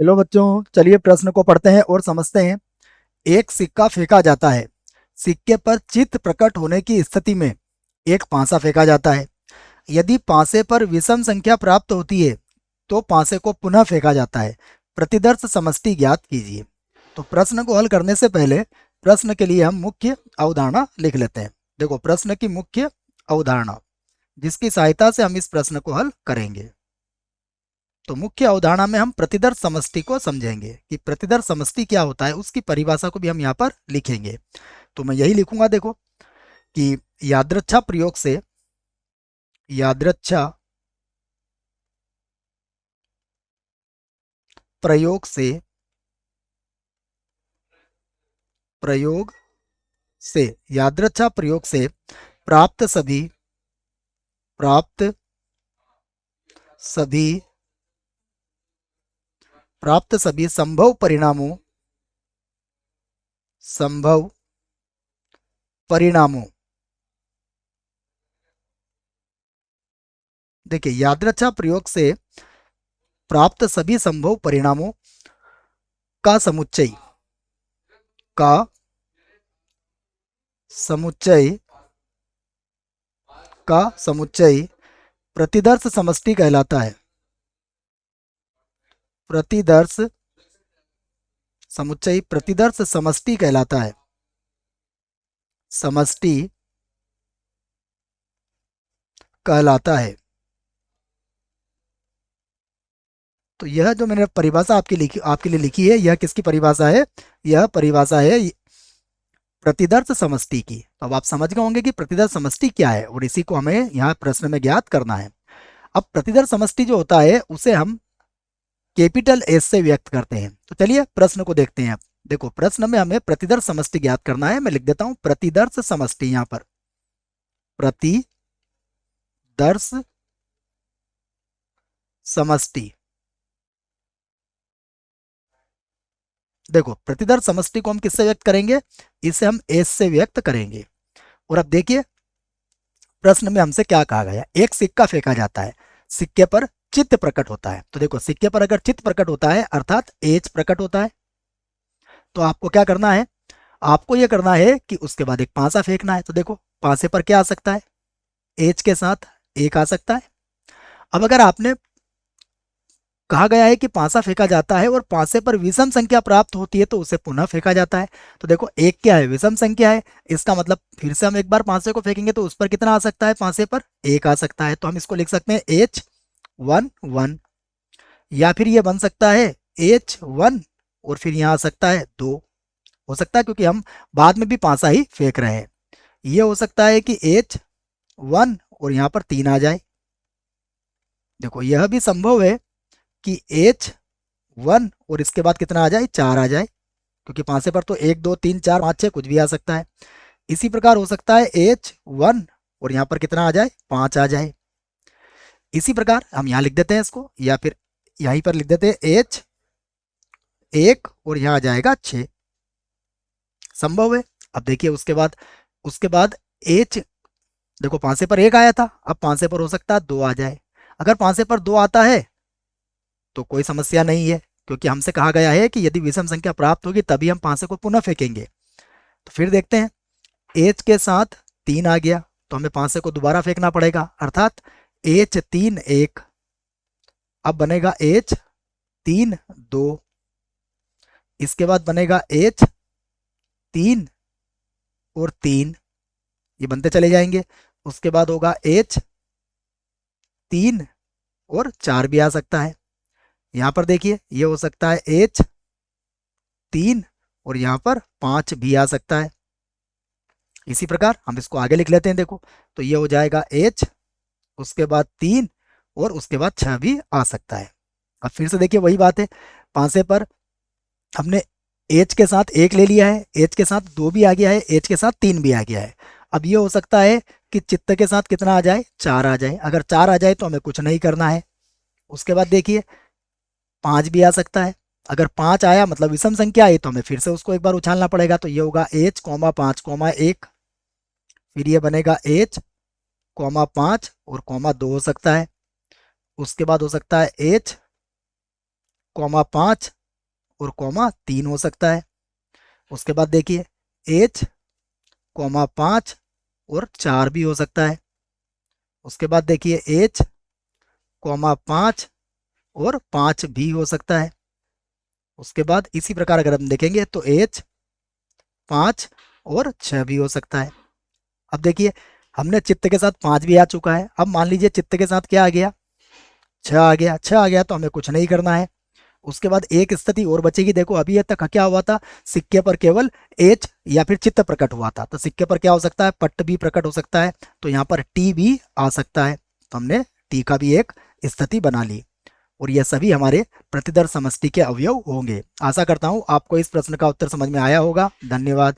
Hello बच्चों, चलिए प्रश्न को पढ़ते हैं और समझते हैं। एक सिक्का फेंका जाता है। सिक्के पर चित्त प्रकट होने की स्थिति में एक पांसा फेंका जाता है। यदि पांसे पर विषम संख्या प्राप्त होती है तो पांसे को पुनः फेंका जाता है। प्रतिदर्श समष्टि ज्ञात कीजिए। तो प्रश्न को हल करने से पहले प्रश्न के लिए हम मुख्य अवधारणा लिख लेते हैं। देखो, प्रश्न की मुख्य अवधारणा जिसकी सहायता से हम इस प्रश्न को हल करेंगे। तो मुख्य अवधारणा में हम प्रतिदर्श समष्टि को समझेंगे कि प्रतिदर्श समष्टि क्या होता है, उसकी परिभाषा को भी हम यहाँ पर लिखेंगे। तो मैं यही लिखूंगा, देखो, कि यादृच्छा प्रयोग से यादृच्छा प्रयोग से प्रयोग से यादृच्छा प्रयोग से प्राप्त सभी प्राप्त सभी प्राप्त सभी संभव परिणामों। देखिए, यादृच्छा प्रयोग से प्राप्त सभी संभव परिणामों का समुच्चय का समुच्चय का समुच्चय प्रतिदर्श समष्टि कहलाता है। प्रतिदर्श समुच्चय प्रतिदर्श समष्टि कहलाता है। समष्टि कहलाता है। तो यह जो मैंने परिभाषा आपके लिए लिखी है, यह किसकी परिभाषा है? यह परिभाषा है प्रतिदर्श समष्टि की। तो अब आप समझ गए होंगे कि प्रतिदर्श समष्टि क्या है और इसी को हमें यहाँ प्रश्न में ज्ञात करना है। अब प्रतिदर्श समष्टि जो होता है उसे हम कैपिटल एस से व्यक्त करते हैं। तो चलिए प्रश्न को देखते हैं। अब देखो, प्रश्न में हमें प्रतिदर्श समष्टि ज्ञात करना है। मैं लिख देता हूं प्रतिदर्श समष्टि। यहाँ पर प्रतिदर्श समष्टि। देखो, प्रतिदर्श समष्टि को हम किससे व्यक्त करेंगे? इसे हम एस से व्यक्त करेंगे। और अब देखिए, प्रश्न में हमसे क्या कहा गया? एक सिक्का फेंका जाता है, सिक्के पर चित्त प्रकट होता है। तो देखो, सिक्के पर अगर चित्त प्रकट होता है अर्थात एच प्रकट होता है, तो आपको क्या करना है? आपको यह करना है कि उसके बाद एक पांसा फेंकना है। तो देखो, पांसे पर क्या आ सकता है? एच के साथ एक आ सकता है। अब अगर आपने कहा गया है कि पांसा फेंका जाता है और पांसे पर विषम संख्या प्राप्त होती है तो उसे पुनः फेंका जाता है। तो देखो, एक क्या है? विषम संख्या है। इसका मतलब फिर से हम एक बार पांसे को फेंकेंगे तो उस पर कितना आ सकता है? पांसे पर एक आ सकता है। तो हम इसको लिख सकते हैं H11। या फिर ये बन सकता है H1 और फिर यहाँ आ सकता है 2। हो सकता है क्योंकि हम बाद में भी पांसा ही फेंक रहे हैं। ये हो सकता है कि H1 और यहाँ पर 3 आ जाए। देखो, यह भी संभव है कि H1 और इसके बाद कितना आ जाए? 4 आ जाए, क्योंकि पांसे पर तो 1 2 3 4 5 6 कुछ भी आ सकता है। इसी प्रकार हो सकता है H1 और यहाँ पर कितना आ जाए? 5 आ जाए। इसी प्रकार हम यहाँ लिख देते हैं इसको, या फिर यहीं पर लिख देते हैं H1 और यहाँ आ जाएगा 6। संभव है। अब देखिए, उसके बाद H, देखो पांसे पर 1 आया था, अब पांसे पर हो सकता है 2 आ जाए। अगर पांसे पर 2 आता है तो कोई समस्या नहीं है, क्योंकि हमसे कहा गया है कि यदि विषम संख्या प्राप्त होगी तभी हम पांसे को पुनः फेंकेंगे। तो फिर देखते हैं, एच के साथ 3 आ गया तो हमें पांसे को दोबारा फेंकना पड़ेगा, अर्थात H3 1। अब बनेगा H3 2। इसके बाद बनेगा H3 और 3, ये बनते चले जाएंगे। उसके बाद होगा H3 और 4 भी आ सकता है। यहाँ पर देखिए, ये हो सकता है H3 और यहाँ पर 5 भी आ सकता है। इसी प्रकार हम इसको आगे लिख लेते हैं। देखो, तो ये हो जाएगा H, उसके बाद 3 और उसके बाद 6 भी आ सकता है। अब फिर से देखिए, वही बात है, पांसे पर हमने H के साथ 1 ले लिया है, H के साथ 2 भी आ गया है, H के साथ 3 भी आ गया है। अब ये हो सकता है कि चित्त के साथ कितना आ जाए? 4 आ जाए। अगर 4 आ जाए तो हमें कुछ नहीं करना है। उसके बाद देखिए, 5 भी आ सकता है। अगर 5 आया मतलब विषम संख्या आई तो हमें फिर से उसको एक बार उछालना पड़ेगा। तो ये होगा H, 5, 1, फिर ये बनेगा H, 5 और 2 हो सकता है। उसके बाद हो सकता है कॉमा 5 और कॉमा 3 हो सकता है। उसके बाद देखिए H कॉमा 5 और 4 भी हो सकता है। उसके बाद देखिए H कॉमा 5 और 5 भी हो सकता है। उसके बाद इसी प्रकार अगर हम देखेंगे तो H 5 और 6 भी हो सकता है। अब देखिए हमने चित्त के साथ 5 भी आ चुका है। अब मान लीजिए चित्त के साथ क्या आ गया, 6 आ गया। 6 आ गया तो हमें कुछ नहीं करना है। उसके बाद एक स्थिति और बचेगी। देखो अभी तक क्या हुआ था, सिक्के पर केवल एच या फिर चित्त प्रकट हुआ था, तो सिक्के पर क्या हो सकता है, पट्ट भी प्रकट हो सकता है। तो यहाँ पर टी भी आ सकता है, तो हमने टी का भी एक स्थिति बना ली। और ये सभी हमारे प्रतिदर्श समष्टि के अवयव होंगे। आशा करता हूँ आपको इस प्रश्न का उत्तर समझ में आया होगा। धन्यवाद।